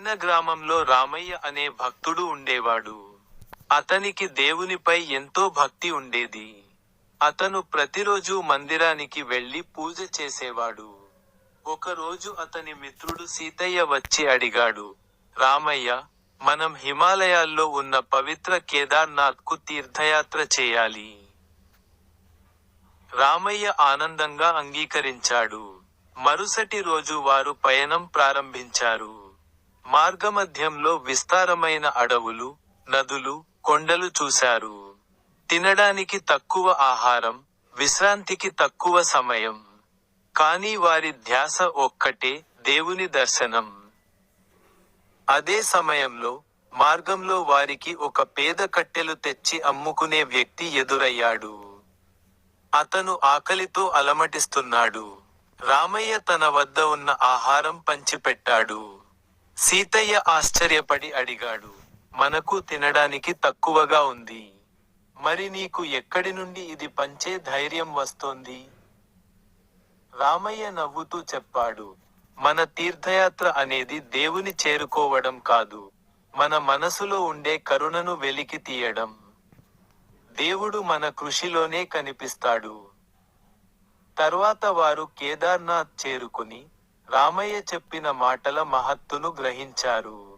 చిన్న గ్రామంలో రామయ్య అనే భక్తుడు ఉండేవాడు. అతనికి దేవునిపై ఎంతో భక్తి ఉండేది. అతను ప్రతిరోజూ మందిరానికి వెళ్లి పూజ చేసేవాడు. ఒకరోజు అతని మిత్రుడు సీతయ్య వచ్చి అడిగాడు, రామయ్య, మనం హిమాలయాల్లో ఉన్న పవిత్ర కేదార్నాథ్కు తీర్థయాత్ర చేయాలి. రామయ్య ఆనందంగా అంగీకరించాడు. మరుసటి రోజు వారు పయనం ప్రారంభించారు. మార్గమధ్యంలో విస్తారమైన అడవులు, నదులు, కొండలు చూశారు. తినడానికి తక్కువ ఆహారం, విశ్రాంతికి తక్కువ సమయం. కానీ వారి ధ్యాస ఒక్కటే, దేవుని దర్శనం. అదే సమయంలో, మార్గంలో వారికి ఒక పేద కట్టెలు తెచ్చి అమ్ముకునే వ్యక్తి ఎదురయ్యాడు. అతను ఆకలితో అలమటిస్తున్నాడు. రామయ్య తన వద్ద ఉన్న ఆహారం పంచిపెట్టాడు. సీతయ్య ఆశ్చర్యపడి అడిగాడు, మనకు తినడానికి తక్కువగా ఉంది. మరి నీకు ఎక్కడి నుండి ఇది పంచే ధైర్యం వస్తోంది? రామయ్య నవ్వుతూ చెప్పాడు, మన తీర్థయాత్ర అనేది దేవుని చేరుకోవడం కాదు, మన మనసులో ఉండే కరుణను వెలికి తీయడం. దేవుడు మన కృషిలోనే కనిపిస్తాడు. తర్వాత వారు కేదార్నాథ్ చేరుకుని, రామయ్య చెప్పిన మాటల మహత్తును గ్రహించారు.